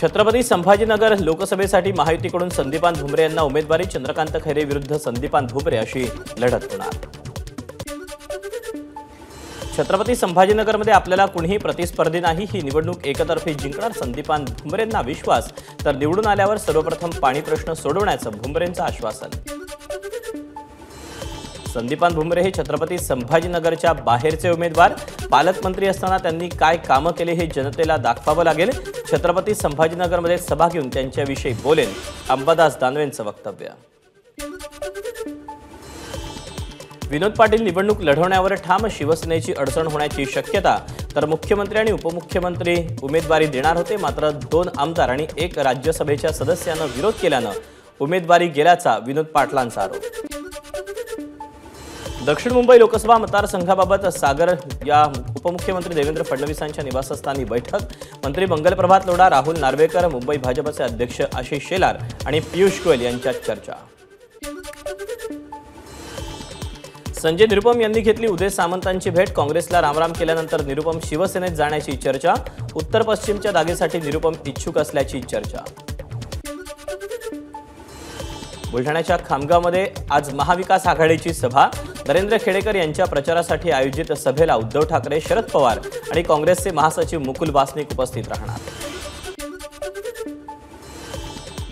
छत्रपती संभाजीनगर लोकसभेसाठी महायुतीकडून संदीपान भुमरे यांना उमेदवारी, चंद्रकांत खैरे विरुद्ध संदीपान भुमरे अशी लढत होणार। छत्रपती संभाजीनगरमध्ये आपल्याला कुणीही प्रतिस्पर्धी नाही, ही निवडणूक एकतर्फी जिंकणार संदीपान भुमरेंना विश्वास, तर निवडून आल्यावर सर्वप्रथम पाणी प्रश्न सोडवण्याचं भुमरेंचं आश्वासन। संदीपान भुमरे हे छत्रपती संभाजीनगरच्या बाहेरचे उमेदवार, पालकमंत्री असताना त्यांनी काय कामं केले हे जनतेला दाखवावं लागेल। छत्रपती संभाजीनगरमध्ये सभा घेऊन त्यांच्याविषयी बोलेल अंबादास दानवेंचं वक्तव्य। विनोद पाटील निवडणूक लढवण्यावर ठाम, शिवसेनेची अडचण होण्याची शक्यता, तर मुख्यमंत्री आणि उपमुख्यमंत्री उमेदवारी देणार होते, मात्र 2 आमदार आणि 1 राज्यसभेच्या सदस्यानं विरोध केल्यानं उमेदवारी गेल्याचा विनोद पाटलांचा आरोप। दक्षिण मुंबई लोकसभा मतदारसंघाबाबत सागर या उपमुख्यमंत्री देवेंद्र फडणवीसांच्या निवासस्थानी बैठक, मंत्री मंगलप्रभात लोढा, राहुल नार्वेकर, मुंबई भाजपचे अध्यक्ष आशिष शेलार आणि पियुष गोयल यांच्यात चर्चा। संजय निरुपम यांनी घेतली उदय सामंतांची भेट, काँग्रेसला रामराम केल्यानंतर निरुपम शिवसेनेत जाण्याची चर्चा, उत्तर पश्चिमच्या जागेसाठी निरुपम इच्छुक असल्याची चर्चा। बुलढाण्याच्या खामगावमध्ये आज महाविकास आघाडीची सभा, नरेंद्र खेडेकर यांच्या प्रचारासाठी आयोजित सभेला उद्धव ठाकरे, शरद पवार आणि काँग्रेसचे महासचिव मुकुल वासनिक उपस्थित राहणार।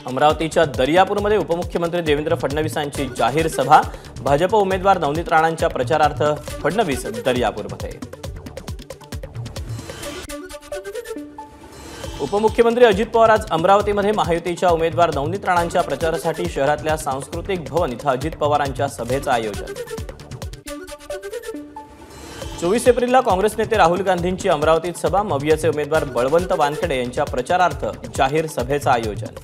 अमरावतीच्या दर्यापूरमध्ये उपमुख्यमंत्री देवेंद्र फडणवीसांची जाहीर सभा, भाजप उमेदवार नवनीत राणांच्या प्रचारार्थ फडणवीस दर्यापूरमध्ये। उपमुख्यमंत्री अजित पवार आज अमरावतीमध्ये महायुतीच्या उमेदवार नवनीत राणांच्या प्रचारासाठी शहरातल्या सांस्कृतिक भवन इथं अजित पवारांच्या सभेचं आयोजन। 24 एप्रिलला काँग्रेस नेते राहुल गांधींची अमरावतीत सभा, मवियाचे उमेदवार बळवंत वानखेडे यांच्या प्रचारार्थ जाहीर सभेचं आयोजन।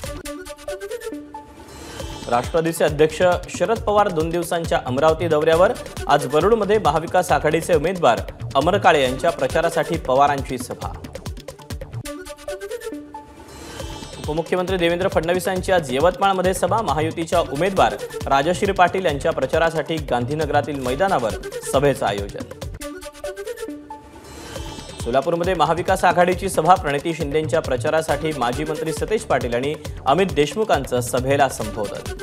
राष्ट्रवादीचे अध्यक्ष शरद पवार 2 दिवसांच्या अमरावती दौऱ्यावर, आज वरुडमध्ये महाविकास आघाडीचे उमेदवार अमर काळे यांच्या प्रचारासाठी पवारांची सभा। उपमुख्यमंत्री देवेंद्र फडणवीसांची आज यवतमाळमध्ये सभा, महायुतीच्या उमेदवार राजश्री पाटील यांच्या प्रचारासाठी गांधीनगरातील मैदानावर सभेचं आयोजन। सोलापूरमध्ये महाविकास आघाडीची सभा, प्रणिती शिंदेंच्या प्रचारासाठी माजी मंत्री सतेज पाटील आणि अमित देशमुखांचं सभेला संबोधन।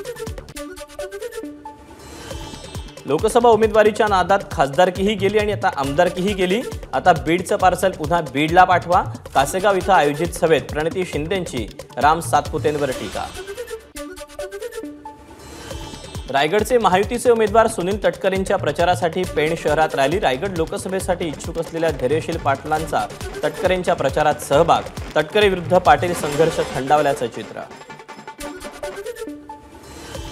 लोकसभा उमेदवारीच्या नादात खासदारकीही गेली आणि आता आमदारकीही गेली, आता बीडचं पार्सल पुन्हा बीडला पाठवा, कासेगाव इथं आयोजित सभेत प्रणिती शिंदेंची राम सातपुतेंवर टीका। रायगडचे महायुतीचे उमेदवार सुनील तटकरेंच्या प्रचारासाठी पेण शहरात रॅली, रायगड लोकसभेसाठी इच्छुक असलेल्या धैर्यशील पाटलांचा तटकरेंच्या प्रचारात सहभाग, तटकरे विरुद्ध पाटील संघर्ष थंडावल्याचं चित्र।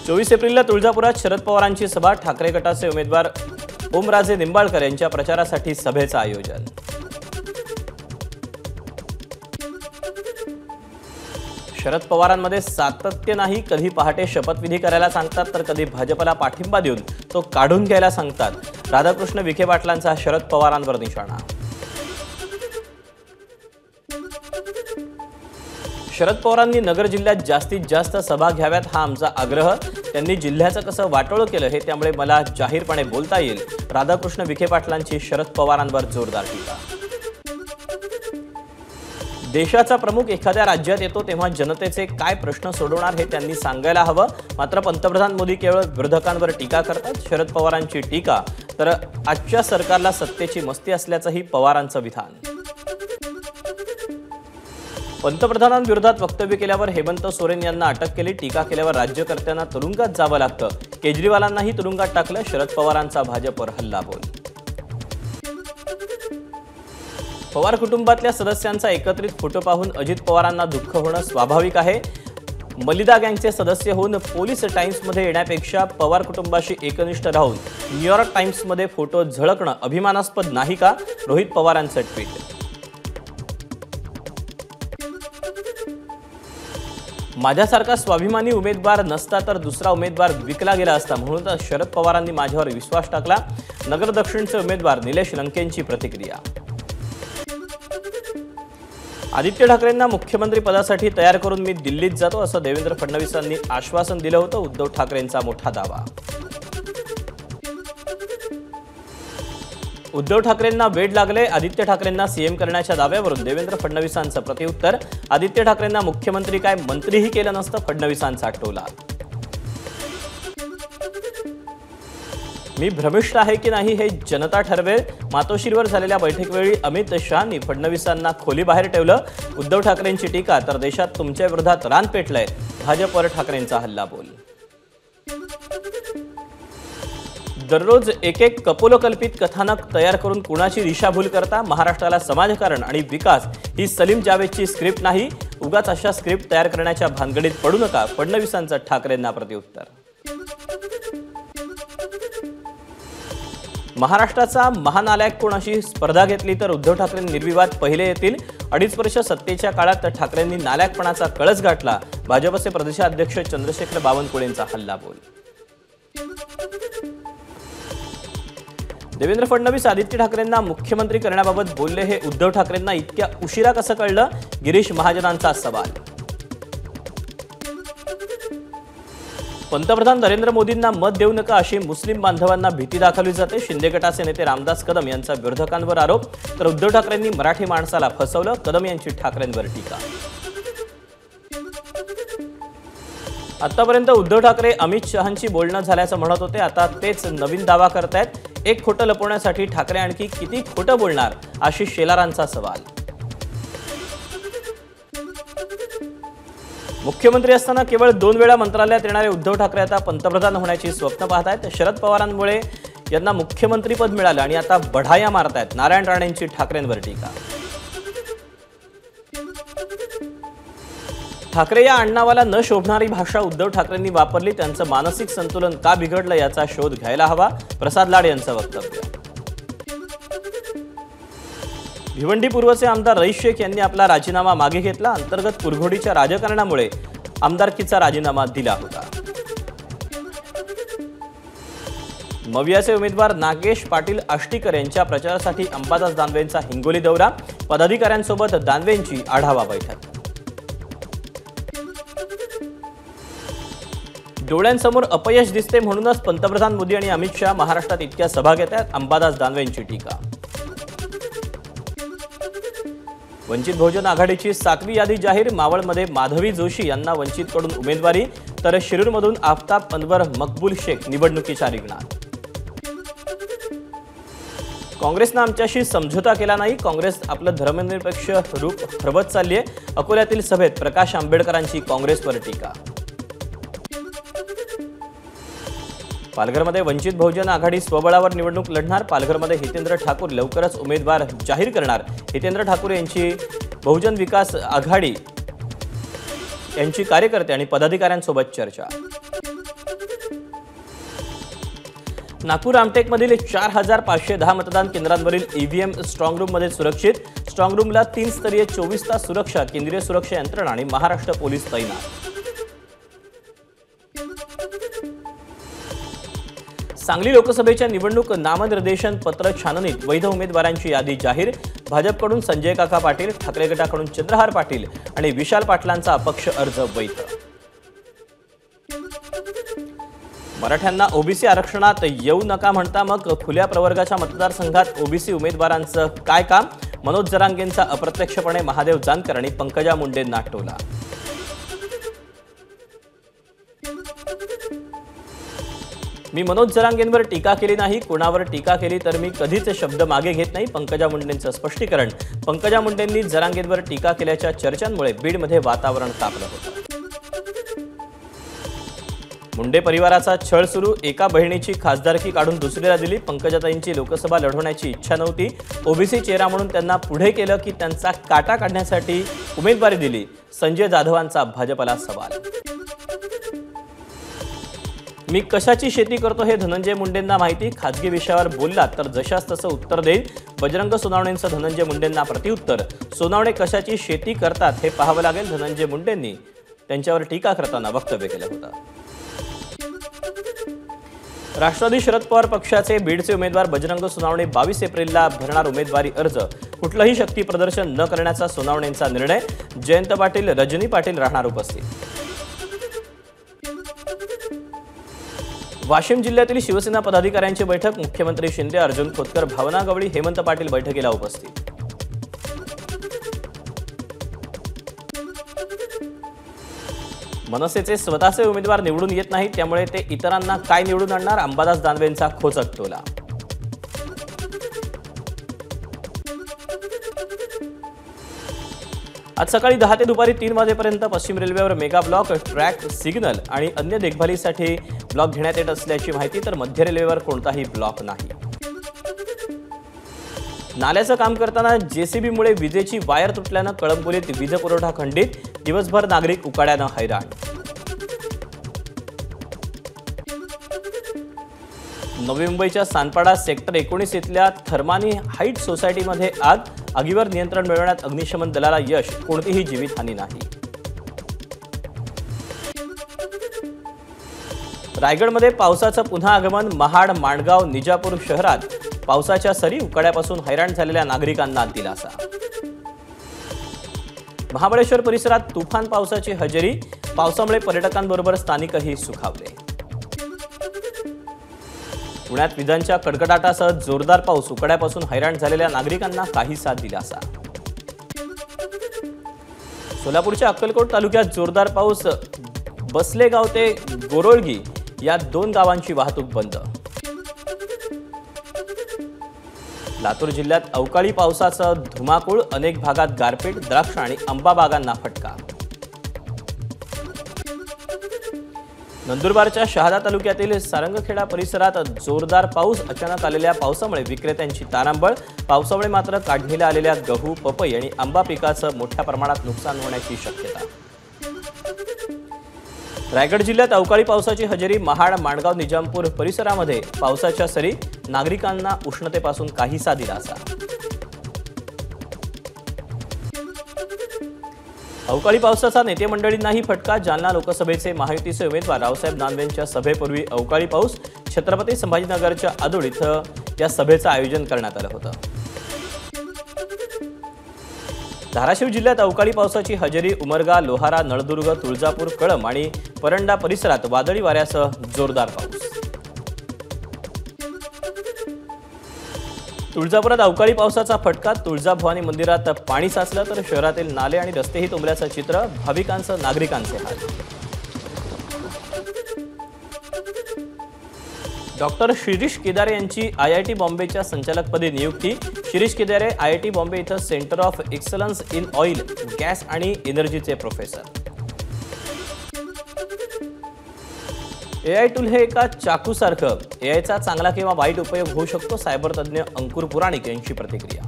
24 एप्रिलला तुळजापुरात शरद पवारांची सभा, ठाकरे गटाचे उमेदवार ओमराजे निंबाळकर यांच्या प्रचारासाठी सभेचं आयोजन। शरद पवारांमध्ये सातत्य नाही, कधी पहाटे शपथविधी करायला सांगतात तर कधी भाजपला पाठिंबा देऊन तो काढून घ्यायला सांगतात, राधाकृष्ण विखे पाटलांचा शरद पवारांवर निशाणा। शरद पवारांनी नगर जिल्ह्यात जास्तीत जास्त सभा घ्याव्यात हा आमचा आग्रह, त्यांनी जिल्ह्याचं कसं वाटोळं केलं हे त्यामुळे मला जाहीरपणे बोलता येईल, राधाकृष्ण विखे पाटलांची शरद पवारांवर जोरदार टीका। देशाचा प्रमुख एखाद्या राज्यात येतो तेव्हा जनतेचे काय प्रश्न सोडवणार हे त्यांनी सांगायला हवं, मात्र पंतप्रधान मोदी केवळ विरोधकांवर टीका करतात, शरद पवारांची टीका, तर आजच्या सरकारला सत्तेची मस्ती असल्याचंही पवारांचं विधान। पंतप्रधानांविरोधात वक्तव्य केल्यावर हेमंत सोरेन यांना अटक केली, टीका केल्यावर राज्यकर्त्यांना तुरुंगात जावं लागतं, केजरीवालांनाही तुरुंगात टाकलं, शरद पवारांचा भाजपवर हल्लाबोल। पवार कुटुंबातल्या सदस्यांचा एकत्रित फोटो पाहून अजित पवारांना दुःख होणं स्वाभाविक आहे, मलिदा गँगचे सदस्य होऊन पोलीस टाइम्समध्ये येण्यापेक्षा पवार कुटुंबाशी एकनिष्ठ राहून न्यूयॉर्क टाइम्समध्ये फोटो झळकणं अभिमानास्पद नाही का, रोहित पवारांचं ट्विट। माझ्यासारखा स्वाभिमानी उमेदवार नसता तर दुसरा उमेदवार विकला गेला असता, म्हणून तर शरद पवारांनी माझ्यावर विश्वास टाकला, नगर दक्षिणचे उमेदवार निलेश लंकेंची प्रतिक्रिया। आदित्य ठाकरेंना मुख्यमंत्री पदासाठी तयार करून मी दिल्लीत जातो असं देवेंद्र फडणवीसांनी आश्वासन दिलं होतं, उद्धव ठाकरेंचा मोठा दावा। उद्धव ठाकरेंना वेड लागले, आदित्य ठाकरेंना सीएम करण्याच्या दाव्यावरून देवेंद्र फडणवीसांचं प्रत्युत्तर. आदित्य ठाकरेंना मुख्यमंत्री काय मंत्रीही केलं नसतं, फडणवीसांचा टोला. मी भ्रमिष्ट आहे की नाही हे जनता ठरवेल. मातोश्रीवर झालेल्या बैठकीवेळी अमित शहांनी फडणवीसांना खोलीबाहेर ठेवलं. उद्धव ठाकरेंची टीका, तर देशात तुमच्या विरोधात रान पेटलंय, भाजपवर ठाकरेंचा हल्लाबोल. दररोज एक कपोलकल्पित कथानक तयार करून कुणाची दिशाभूल करता. महाराष्ट्राला समाजकारण आणि विकास ही सलीम जावेदची स्क्रिप्ट नाही. उगाच अशा स्क्रिप्ट तयार करण्याच्या भानगडीत पडू नका, फडणवीसांचं ठाकरेंना प्रत्युत्तर. महाराष्ट्राचा महानायक कोण अशी स्पर्धा घेतली तर उद्धव ठाकरे निर्विवाद पहिले येतील. 2.5 वर्ष सत्तेच्या काळात ठाकरेंनी नालायकपणाचा कळस गाठला. भाजपचे प्रदेशाध्यक्ष चंद्रशेखर बावनकुळेंचा हल्लाबोल. देवेंद्र फडणवीस आदित्य ठाकरेंना मुख्यमंत्री करण्याबाबत बोलले, हे उद्धव ठाकरेंना इतक्या उशिरा कसं कळलं, गिरीश महाजनांचा सवाल. पंतप्रधान नरेंद्र मोदींना मत देऊ नका अशी मुस्लिम बांधवांना भीती दाखवली जाते. शिंदे गटाचे नेते रामदास कदम यांचा विरोधकांवर आरोप, तर उद्धव ठाकरेंनी मराठी माणसाला फसवलं, कदम यांची ठाकरेंवर टीका. आतापर्यंत उद्धव ठाकरे अमित शहांशी बोलणं झाल्याचं म्हणत होते, आता तेच नवीन दावा करतायत. एक खोटं लपवण्यासाठी ठाकरे आणखी किती खोटं बोलणार, आशिष शेलारांचा सवाल. मुख्यमंत्री असताना केवळ 2 वेळा मंत्रालयात येणारे उद्धव ठाकरे आता पंतप्रधान होण्याची स्वप्न पाहतायत. शरद पवारांमुळे यांना मुख्यमंत्रीपद मिळालं आणि आता बढाया मारतायत. नारायण राणेंची ठाकरेंवर टीका. ठाकरे या आडनावाला न शोभणारी भाषा उद्धव ठाकरेंनी वापरली, त्यांचं मानसिक संतुलन का बिघडलं याचा शोध घ्यायला हवा, प्रसाद लाड यांचं वक्तव्य. भिवंडी पूर्वचे आमदार रईस शेख यांनी आपला राजीनामा मागे घेतला. अंतर्गत कुरघोडीच्या राजकारणामुळे आमदारकीचा राजीनामा दिला होता. मवियाचे उमेदवार नागेश पाटील आष्टीकर यांच्या प्रचारासाठी अंबादास दानवेंचा हिंगोली दौरा. पदाधिकाऱ्यांसोबत दानवेंची आढावा बैठक. डोळ्यांसमोर अपयश दिसते म्हणूनच पंतप्रधान मोदी आणि अमित शहा महाराष्ट्रात इतक्या सभा घेतात, अंबादास दानवेंची टीका. वंचित बहुजन आघाडीची 7वी यादी जाहीर. मावळमध्ये माधवी जोशी यांना वंचितकडून उमेदवारी, तर शिरूरमधून आफताब अनवर मकबूल शेख निवडणुकीच्या रिंगणात. काँग्रेसनं आमच्याशी समझोता केला नाही, काँग्रेस आपलं धर्मनिरपेक्ष रूप हरवत चालली आहे. अकोल्यातील सभेत प्रकाश आंबेडकरांची काँग्रेसवर टीका. पालघरमध्ये वंचित बहुजन आघाडी स्वबळावर निवडणूक लढणार. पालघरमध्ये हितेंद्र ठाकूर लवकरच उमेदवार जाहीर करणार. हितेंद्र ठाकूर यांची बहुजन विकास आघाडी यांची कार्यकर्ते आणि पदाधिकाऱ्यांसोबत चर्चा. नागपूर रामटेकमधील 4510 मतदान केंद्रांवरील ईव्हीएम स्ट्रॉंगरूममध्ये सुरक्षित. स्ट्रॉंगरूमला 3 स्तरीय 24 तास सुरक्षा, केंद्रीय सुरक्षा यंत्रणा आणि महाराष्ट्र पोलीस तैनात. सांगली लोकसभेच्या निवडणूक नामनिर्देशन पत्र छाननीत वैध उमेदवारांची यादी जाहीर. भाजपकडून संजय काका पाटील, ठाकरे गटाकडून चंद्रहार पाटील आणि विशाल पाटलांचा अपक्ष अर्ज वैध. मराठ्यांना ओबीसी आरक्षणात येऊ नका म्हणता मग खुल्या प्रवर्गाच्या मतदारसंघात ओबीसी उमेदवारांचं काय काम. मनोज जरांगेंचा अप्रत्यक्षपणे महादेव जानकर आणि पंकजा मुंडेंना टोला. मी मनोज जरांगेंवर टीका केली नाही, कोणावर टीका केली तर मी कधीच शब्द मागे घेत नाही, पंकजा मुंडेंचं स्पष्टीकरण. पंकजा मुंडेंनी जरांगेंवर टीका केल्याच्या चर्चांमुळे बीडमध्ये वातावरण तापलं होतं. मुंडे परिवाराचा छळ सुरू. एका बहिणीची खासदारकी काढून दुसरीला दिली. पंकजाताईंची लोकसभा लढवण्याची इच्छा नव्हती. ओबीसी चेहरा म्हणून त्यांना पुढे केलं की त्यांचा काटा काढण्यासाठी उमेदवारी दिली. संजय जाधवांचा भाजपला सवाल. मी कशाची शेती करतो हे धनंजय मुंडेंना माहिती. खाजगी विषयावर बोललात तर जशास तसं उत्तर देईल. बजरंग सोनावणेंचं धनंजय मुंडेंना प्रत्युत्तर. सोनावणे कशाची शेती करतात हे पाहावं लागेल, धनंजय मुंडेंनी त्यांच्यावर टीका करताना वक्तव्य केलं होतं. राष्ट्रवादी शरद पवार पक्षाचे बीडचे उमेदवार बजरंग सोनावणे 22 एप्रिलला भरणार उमेदवारी अर्ज. कुठलंही शक्ती प्रदर्शन न करण्याचा सोनावणेंचा निर्णय. जयंत पाटील, रजनी पाटील राहणार उपस्थित. वाशिम जिल्ह्यातील शिवसेना पदाधिकाऱ्यांची बैठक. मुख्यमंत्री शिंदे, अर्जुन खोतकर, भावना गवळी, हेमंत पाटील बैठकीला उपस्थित. मनसेचे स्वतःचे उमेदवार निवडून येत नाहीत, त्यामुळे ते इतरांना काय निवडून आणणार, अंबादास दानवेंचा खोचक टोला. आज सकाळी 10 ते दुपारी 3 वाजेपर्यंत पश्चिम रेल्वेवर मेगा ब्लॉक, ट्रॅक, सिग्नल आणि अन्य देखभालीसाठी ब्लॉक घेण्यात येत असल्याची माहिती. तर मध्य रेल्वेवर कोणताही ब्लॉक नाही. नाल्याचं काम करताना जेसीबीमुळे विजेची वायर तुटल्यानं कळंबोलीत वीज पुरवठा खंडित. दिवसभर नागरिक उकाड्यानं हैराण. नवी मुंबईच्या सानपाडा सेक्टर 19 इथल्या थर्मानी हाईट सोसायटीमध्ये आग. आगीवर नियंत्रण मिळवण्यात अग्निशमन दलाला यश. कोणतीही जीवितहानी नाही. रायगडमध्ये पावसाचं पुन्हा आगमन. महाड, माणगाव, निजापूर शहरात पावसाच्या सरी. उकाड्यापासून हैराण झालेल्या नागरिकांना दिलासा. महाबळेश्वर परिसरात तुफान पावसाची हजेरी. पावसामुळे पर्यटकांबरोबर स्थानिकही सुखावले. पुण्यात विजांच्या कडकडाटासह जोरदार पाऊस. उकाड्यापासून हैराण झालेल्या नागरिकांना काहीसा दिलासा. सोलापूरच्या अक्कलकोट तालुक्यात जोरदार पाऊस. बसलेगाव ते गोरोळगी या 2 गावांची वाहतूक बंद. लातूर जिल्ह्यात अवकाळी पावसाचा धुमाकूळ. अनेक भागात गारपीट. द्राक्ष आणि आंबा बागांना फटका. नंदुरबारच्या शहादा तालुक्यातील सारंगखेडा परिसरात जोरदार पाऊस. अचानक आलेल्या पावसामुळे विक्रेत्यांची तारांबळ. पावसामुळे मात्र काढणीला आलेल्या गहू, पपई आणि आंबा पिकाचं मोठ्या प्रमाणात नुकसान होण्याची शक्यता. रायगड जिल्ह्यात अवकाळी पावसाची हजेरी. महाड, माणगाव, निजामपूर परिसरामध्ये पावसाच्या सरी. नागरिकांना उष्णतेपासून काहीसा दिलासा. अवकाळी पावसाचा नेते मंडळींनाही फटका. जालना लोकसभेचे महायुतीचे उमेदवार रावसाहेब दानवेंच्या सभेपूर्वी अवकाळी पाऊस. छत्रपती संभाजीनगरच्या आदोड इथं या सभेचं आयोजन करण्यात आलं होतं. धाराशिव जिल्ह्यात अवकाळी पावसाची हजेरी. उमरगा, लोहारा, नळदुर्ग, तुळजापूर, कळंब आणि परंडा परिसरात वादळी वाऱ्यासह जोरदार पाऊस. तुळजापुरात अवकाळी पावसाचा फटका. तुळजाभवानी मंदिरात पाणी साचलं तर शहरातील नाले आणि रस्तेही तुंबल्याचं चित्र. भाविकांचं, नागरिकांचे हाल. डॉक्टर शिरीष केदारे यांची IIT बॉम्बेच्या संचालकपदी नियुक्ती. शिरीष केदारे IIT बॉम्बे इथं centre of excellence in oil, gas आणि एनर्जीचे प्रोफेसर. AI टूल हे एका चाकूसारखं. AIचा चांगला किंवा वाईट उपयोग होऊ शकतो. सायबर तज्ज्ञ अंकुर पुराणिक यांची प्रतिक्रिया.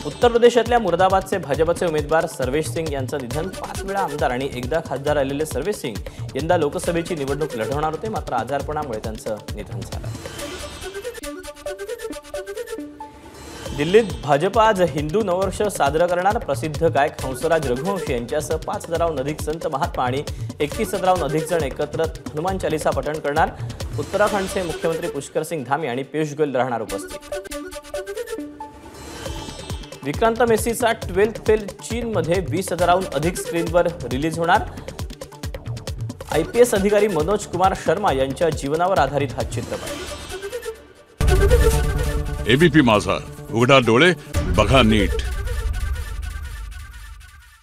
उत्तर प्रदेशातल्या मुर्दाबादचे भाजपचे उमेदवार सर्वेश सिंग यांचं निधन. 5 वेळा आमदार आणि एकदा खासदार राहिलेले सर्वेश सिंग यंदा लोकसभेची निवडणूक लढवणार होते, मात्र आजारपणामुळे त्यांचं निधन झालं. दिल्लीत भाजप आज हिंदू नववर्ष साजरं करणार. प्रसिद्ध गायक हंसराज रघुवंशी यांच्यासह 5,000हून अधिक संत महात्मा आणि 31,000हून अधिक जण एकत्र हनुमान चालीसा पठण करणार. उत्तराखंडचे मुख्यमंत्री पुष्कर सिंग धामी आणि पियुष गोयल राहणार उपस्थित. विक्रांत मेसीचा 12th फेल चीनमध्ये 20,000हून अधिक स्क्रीनवर रिलीज होणार. IPS अधिकारी मनोज कुमार शर्मा यांच्या जीवनावर आधारित हा चित्रपट. ABP माझा, उघडा डोळे बघा नीट.